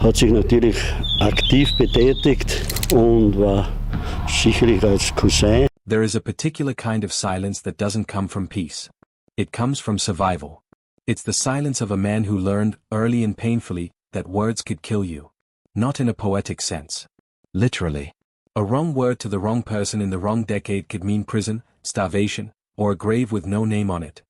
hat sich natürlich aktiv betätigt und war sicherlich als Cousin. There is a particular kind of silence that doesn't come from peace. It comes from survival. It's the silence of a man who learned, early and painfully, that words could kill you. Not in a poetic sense. Literally. A wrong word to the wrong person in the wrong decade could mean prison, starvation, or a grave with no name on it.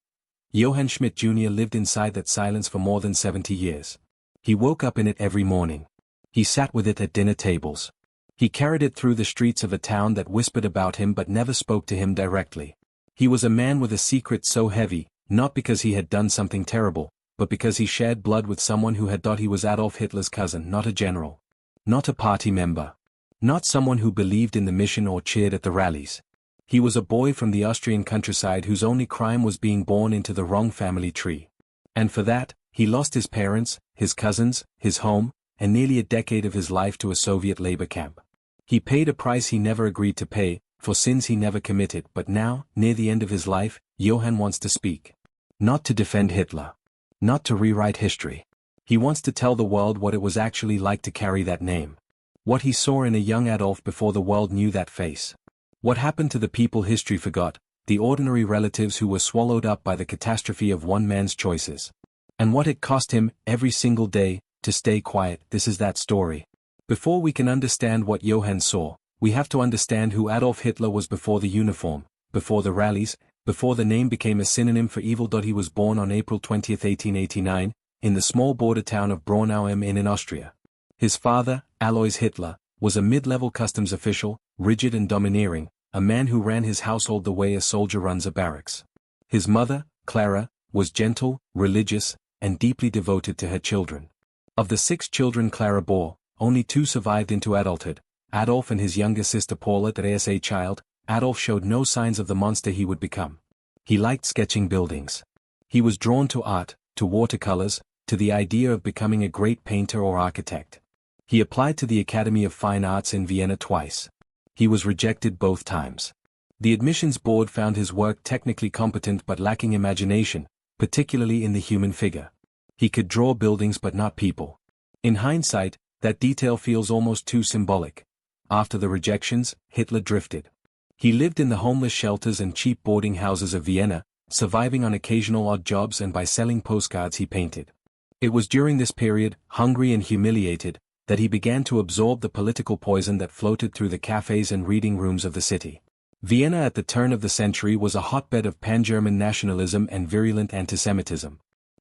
Johann Schmidt Jr. lived inside that silence for more than 70 years. He woke up in it every morning. He sat with it at dinner tables. He carried it through the streets of a town that whispered about him but never spoke to him directly. He was a man with a secret so heavy, not because he had done something terrible, but because he shared blood with someone who had thought he was Adolf Hitler's cousin, not a general. Not a party member. Not someone who believed in the mission or cheered at the rallies. He was a boy from the Austrian countryside whose only crime was being born into the wrong family tree. And for that, he lost his parents, his cousins, his home, and nearly a decade of his life to a Soviet labor camp. He paid a price he never agreed to pay, for sins he never committed, but now, near the end of his life, Johann wants to speak. Not to defend Hitler. Not to rewrite history. He wants to tell the world what it was actually like to carry that name. What he saw in a young Adolf before the world knew that face. What happened to the people history forgot, the ordinary relatives who were swallowed up by the catastrophe of one man's choices. And what it cost him, every single day, to stay quiet. This is that story. Before we can understand what Johann saw, we have to understand who Adolf Hitler was before the uniform, before the rallies, before the name became a synonym for evil. He was born on April 20, 1889, in the small border town of Braunau am Inn in Austria. His father, Alois Hitler, was a mid-level customs official, rigid and domineering, a man who ran his household the way a soldier runs a barracks. His mother, Clara, was gentle, religious, and deeply devoted to her children. Of the 6 children Clara bore, only 2 survived into adulthood, Adolf and his younger sister Paula. As a child, Adolf showed no signs of the monster he would become. He liked sketching buildings. He was drawn to art, to watercolors, to the idea of becoming a great painter or architect. He applied to the Academy of Fine Arts in Vienna twice. He was rejected both times. The admissions board found his work technically competent but lacking imagination, particularly in the human figure. He could draw buildings but not people. In hindsight, that detail feels almost too symbolic. After the rejections, Hitler drifted. He lived in the homeless shelters and cheap boarding houses of Vienna, surviving on occasional odd jobs and by selling postcards he painted. It was during this period, hungry and humiliated, that he began to absorb the political poison that floated through the cafes and reading rooms of the city. Vienna at the turn of the century was a hotbed of pan-German nationalism and virulent antisemitism.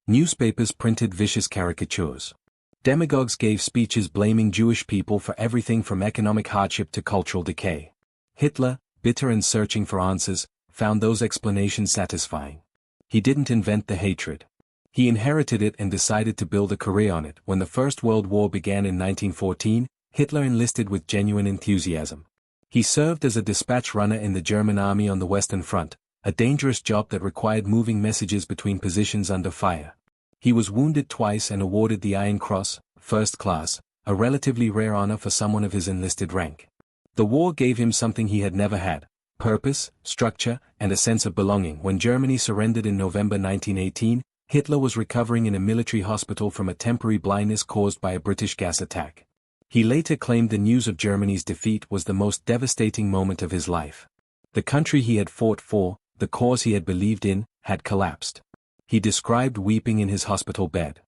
Newspapers printed vicious caricatures. Demagogues gave speeches blaming Jewish people for everything from economic hardship to cultural decay. Hitler, bitter and searching for answers, found those explanations satisfying. He didn't invent the hatred. He inherited it and decided to build a career on it. When the First World War began in 1914, Hitler enlisted with genuine enthusiasm. He served as a dispatch runner in the German army on the Western Front, a dangerous job that required moving messages between positions under fire. He was wounded twice and awarded the Iron Cross, First Class, a relatively rare honor for someone of his enlisted rank. The war gave him something he had never had: purpose, structure, and a sense of belonging. When Germany surrendered in November 1918, Hitler was recovering in a military hospital from a temporary blindness caused by a British gas attack. He later claimed the news of Germany's defeat was the most devastating moment of his life. The country he had fought for, the cause he had believed in, had collapsed. He described weeping in his hospital bed.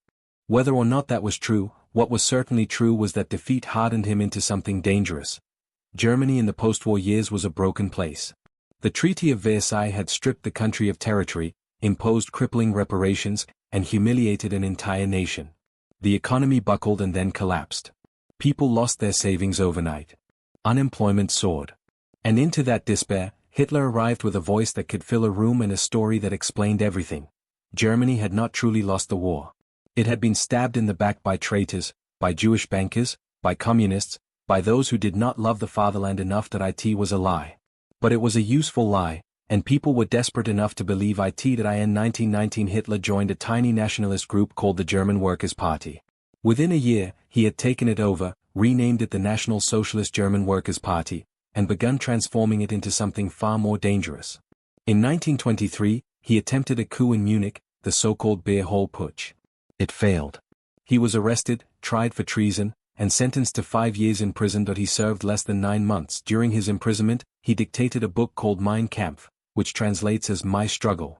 Whether or not that was true, what was certainly true was that defeat hardened him into something dangerous. Germany in the post-war years was a broken place. The Treaty of Versailles had stripped the country of territory, imposed crippling reparations, and humiliated an entire nation. The economy buckled and then collapsed. People lost their savings overnight. Unemployment soared. And into that despair, Hitler arrived with a voice that could fill a room and a story that explained everything. Germany had not truly lost the war. It had been stabbed in the back by traitors, by Jewish bankers, by communists, by those who did not love the fatherland enough that it was a lie. But it was a useful lie, and people were desperate enough to believe it. In 1919 Hitler joined a tiny nationalist group called the German Workers' Party. Within a year, he had taken it over, renamed it the National Socialist German Workers' Party, and begun transforming it into something far more dangerous. In 1923, he attempted a coup in Munich, the so-called Beer Hall Putsch. It failed. He was arrested, tried for treason, and sentenced to 5 years in prison. He served less than 9 months. During his imprisonment, he dictated a book called Mein Kampf, which translates as My Struggle.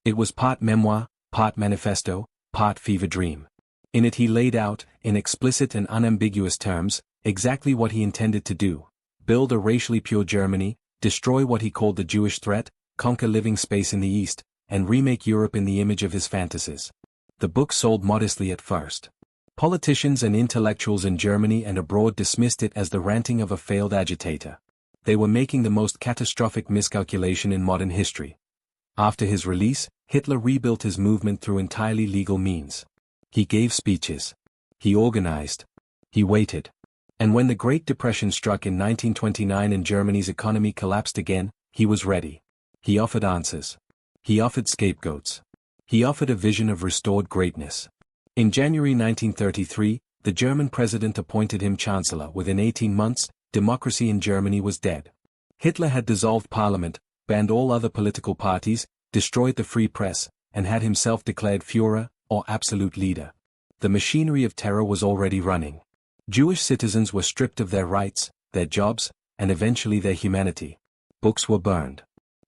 It was part memoir, part manifesto, part fever dream. In it he laid out, in explicit and unambiguous terms, exactly what he intended to do: build a racially pure Germany, destroy what he called the Jewish threat, conquer living space in the East, and remake Europe in the image of his fantasies. The book sold modestly at first. Politicians and intellectuals in Germany and abroad dismissed it as the ranting of a failed agitator. They were making the most catastrophic miscalculation in modern history. After his release, Hitler rebuilt his movement through entirely legal means. He gave speeches. He organized. He waited. And when the Great Depression struck in 1929 and Germany's economy collapsed again, he was ready. He offered answers. He offered scapegoats. He offered a vision of restored greatness. In January 1933, the German president appointed him chancellor. Within 18 months, democracy in Germany was dead. Hitler had dissolved parliament, banned all other political parties, destroyed the free press, and had himself declared Führer, or absolute leader. The machinery of terror was already running. Jewish citizens were stripped of their rights, their jobs, and eventually their humanity. Books were burned.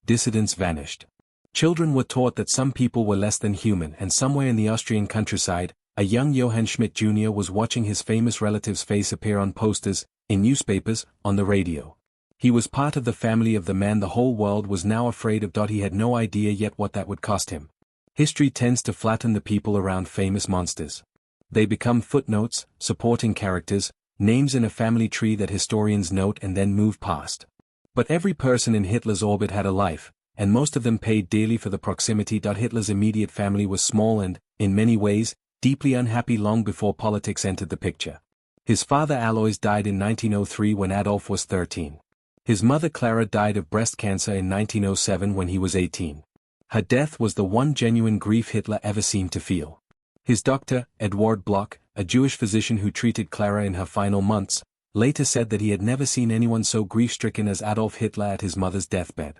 Dissidents vanished. Children were taught that some people were less than human, and somewhere in the Austrian countryside, a young Johann Schmidt Jr. was watching his famous relative's face appear on posters, in newspapers, on the radio. He was part of the family of the man the whole world was now afraid of. He had no idea yet what that would cost him. History tends to flatten the people around famous monsters. They become footnotes, supporting characters, names in a family tree that historians note and then move past. But every person in Hitler's orbit had a life, and most of them paid dearly for the proximity. Hitler's immediate family was small and, in many ways, deeply unhappy long before politics entered the picture. His father Alois died in 1903 when Adolf was 13. His mother Clara died of breast cancer in 1907 when he was 18. Her death was the one genuine grief Hitler ever seemed to feel. His doctor, Eduard Bloch, a Jewish physician who treated Clara in her final months, later said that he had never seen anyone so grief-stricken as Adolf Hitler at his mother's deathbed.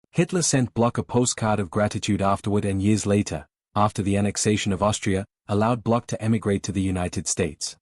Hitler sent Bloch a postcard of gratitude afterward, and years later, after the annexation of Austria, allowed Bloch to emigrate to the United States.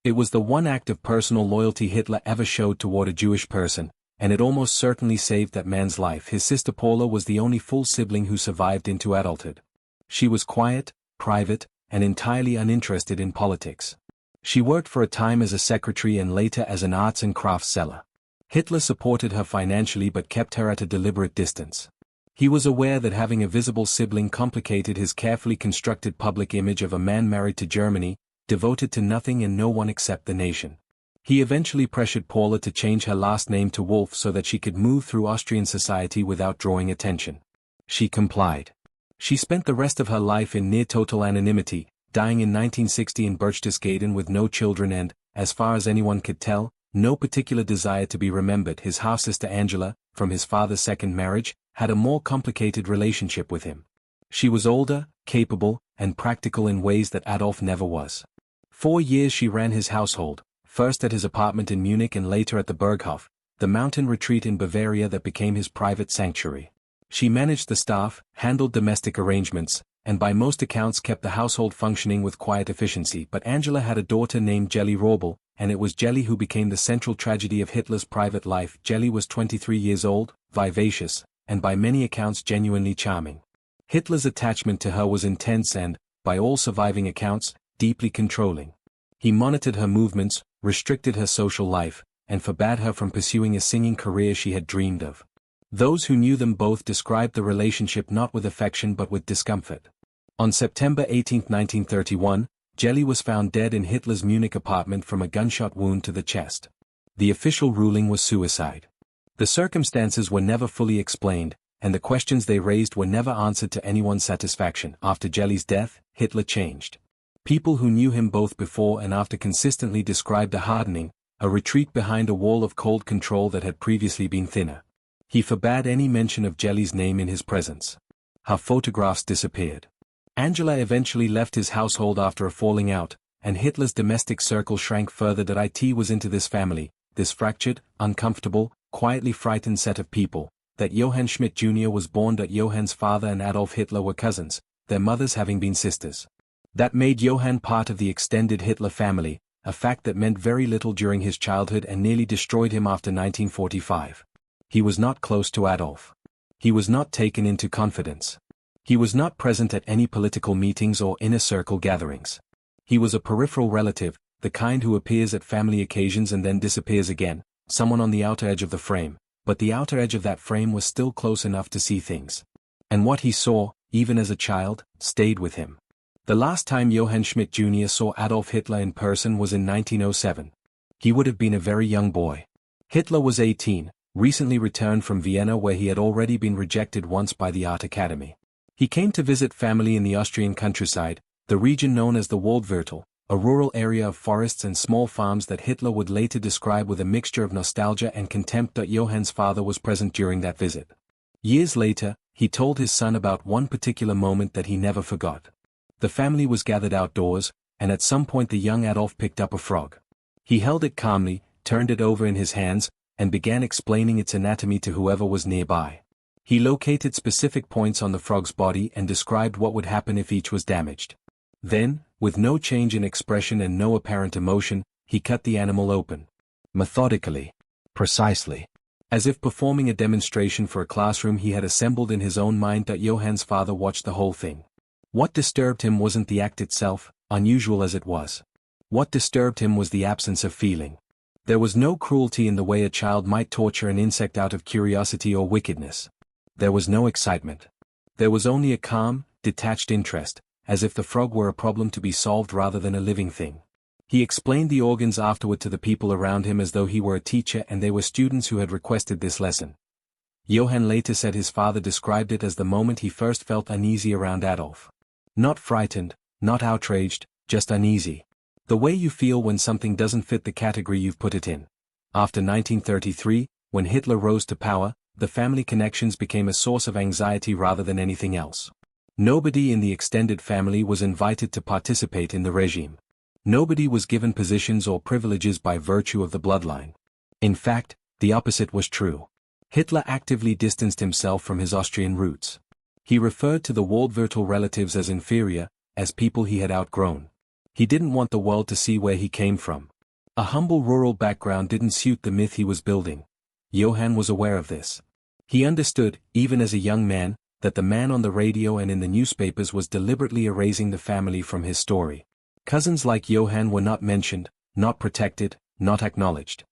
It was the one act of personal loyalty Hitler ever showed toward a Jewish person, and it almost certainly saved that man's life. His sister Paula was the only full sibling who survived into adulthood. She was quiet, private, and entirely uninterested in politics. She worked for a time as a secretary and later as an arts and crafts seller. Hitler supported her financially but kept her at a deliberate distance. He was aware that having a visible sibling complicated his carefully constructed public image of a man married to Germany, devoted to nothing and no one except the nation. He eventually pressured Paula to change her last name to Wolf so that she could move through Austrian society without drawing attention. She complied. She spent the rest of her life in near total anonymity, dying in 1960 in Berchtesgaden with no children and, as far as anyone could tell, no particular desire to be remembered. His half-sister Angela, from his father's second marriage, had a more complicated relationship with him. She was older, capable, and practical in ways that Adolf never was. 4 years she ran his household, first at his apartment in Munich and later at the Berghof, the mountain retreat in Bavaria that became his private sanctuary. She managed the staff, handled domestic arrangements, and by most accounts kept the household functioning with quiet efficiency. But Angela had a daughter named Jelly Roble, and it was Jelly who became the central tragedy of Hitler's private life. Jelly was 23 years old, vivacious, and by many accounts genuinely charming. Hitler's attachment to her was intense and, by all surviving accounts, deeply controlling. He monitored her movements, restricted her social life, and forbade her from pursuing a singing career she had dreamed of. Those who knew them both described the relationship not with affection but with discomfort. On September 18, 1931, Jelly was found dead in Hitler's Munich apartment from a gunshot wound to the chest. The official ruling was suicide. The circumstances were never fully explained, and the questions they raised were never answered to anyone's satisfaction. After Jelly's death, Hitler changed. People who knew him both before and after consistently described a hardening, a retreat behind a wall of cold control that had previously been thinner. He forbade any mention of Jelly's name in his presence. Her photographs disappeared. Angela eventually left his household after a falling out, and Hitler's domestic circle shrank further. It was into this family, this fractured, uncomfortable, quietly frightened set of people, that Johann Schmidt Jr. was born. Johann's father and Adolf Hitler were cousins, their mothers having been sisters. That made Johann part of the extended Hitler family, a fact that meant very little during his childhood and nearly destroyed him after 1945. He was not close to Adolf. He was not taken into confidence. He was not present at any political meetings or inner circle gatherings. He was a peripheral relative, the kind who appears at family occasions and then disappears again, someone on the outer edge of the frame, but the outer edge of that frame was still close enough to see things. And what he saw, even as a child, stayed with him. The last time Johann Schmidt Jr. saw Adolf Hitler in person was in 1907. He would have been a very young boy. Hitler was 18, recently returned from Vienna where he had already been rejected once by the Art Academy. He came to visit family in the Austrian countryside, the region known as the Waldviertel, a rural area of forests and small farms that Hitler would later describe with a mixture of nostalgia and contempt. Johann's father was present during that visit. Years later, he told his son about one particular moment that he never forgot. The family was gathered outdoors, and at some point the young Adolf picked up a frog. He held it calmly, turned it over in his hands, and began explaining its anatomy to whoever was nearby. He located specific points on the frog's body and described what would happen if each was damaged. Then, with no change in expression and no apparent emotion, he cut the animal open. Methodically. Precisely. As if performing a demonstration for a classroom he had assembled in his own mind. Johann's father watched the whole thing. What disturbed him wasn't the act itself, unusual as it was. What disturbed him was the absence of feeling. There was no cruelty in the way a child might torture an insect out of curiosity or wickedness. There was no excitement. There was only a calm, detached interest, as if the frog were a problem to be solved rather than a living thing. He explained the organs afterward to the people around him as though he were a teacher and they were students who had requested this lesson. Johann later said his father described it as the moment he first felt uneasy around Adolf. Not frightened, not outraged, just uneasy. The way you feel when something doesn't fit the category you've put it in. After 1933, when Hitler rose to power, the family connections became a source of anxiety rather than anything else. Nobody in the extended family was invited to participate in the regime. Nobody was given positions or privileges by virtue of the bloodline. In fact, the opposite was true. Hitler actively distanced himself from his Austrian roots. He referred to the Waldviertel relatives as inferior, as people he had outgrown. He didn't want the world to see where he came from. A humble rural background didn't suit the myth he was building. Johann was aware of this. He understood, even as a young man, that the man on the radio and in the newspapers was deliberately erasing the family from his story. Cousins like Johann were not mentioned, not protected, not acknowledged.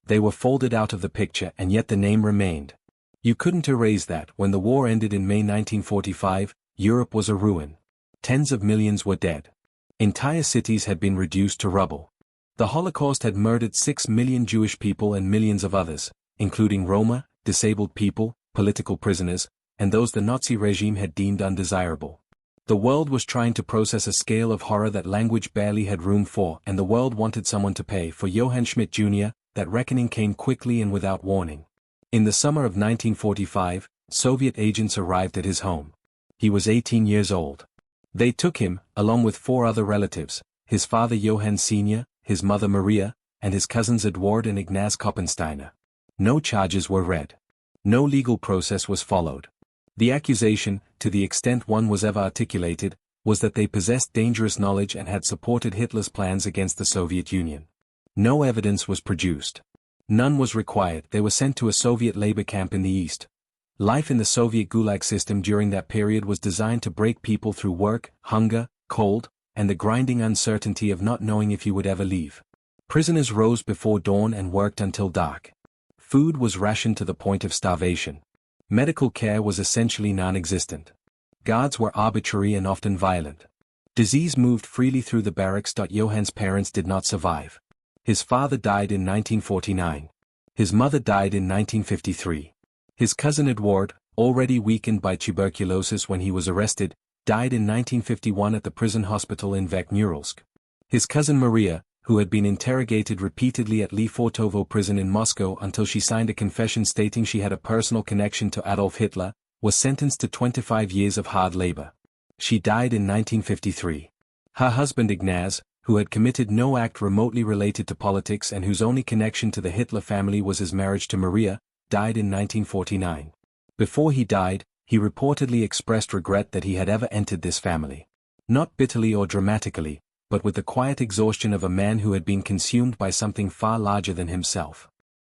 They were folded out of the picture and yet the name remained. You couldn't erase that. When the war ended in May 1945, Europe was a ruin. Tens of millions were dead. Entire cities had been reduced to rubble. The Holocaust had murdered 6 million Jewish people and millions of others, including Roma, disabled people, political prisoners, and those the Nazi regime had deemed undesirable. The world was trying to process a scale of horror that language barely had room for, and the world wanted someone to pay. For Johann Schmidt Jr., that reckoning came quickly and without warning. In the summer of 1945, Soviet agents arrived at his home. He was 18 years old. They took him, along with 4 other relatives, his father Johann Sr., his mother Maria, and his cousins Eduard and Ignaz Koppensteiner. No charges were read. No legal process was followed. The accusation, to the extent one was ever articulated, was that they possessed dangerous knowledge and had supported Hitler's plans against the Soviet Union. No evidence was produced. None was required. They were sent to a Soviet labor camp in the East. Life in the Soviet Gulag system during that period was designed to break people through work, hunger, cold, and the grinding uncertainty of not knowing if you would ever leave. Prisoners rose before dawn and worked until dark. Food was rationed to the point of starvation. Medical care was essentially non-existent. Guards were arbitrary and often violent. Disease moved freely through the barracks. Johann's parents did not survive. His father died in 1949. His mother died in 1953. His cousin Eduard, already weakened by tuberculosis when he was arrested, died in 1951 at the prison hospital in Verkhnuralsk. His cousin Maria, who had been interrogated repeatedly at Lefortovo prison in Moscow until she signed a confession stating she had a personal connection to Adolf Hitler, was sentenced to 25 years of hard labor. She died in 1953. Her husband Ignaz, who had committed no act remotely related to politics and whose only connection to the Hitler family was his marriage to Maria, died in 1949. Before he died, he reportedly expressed regret that he had ever entered this family. Not bitterly or dramatically, but with the quiet exhaustion of a man who had been consumed by something far larger than himself.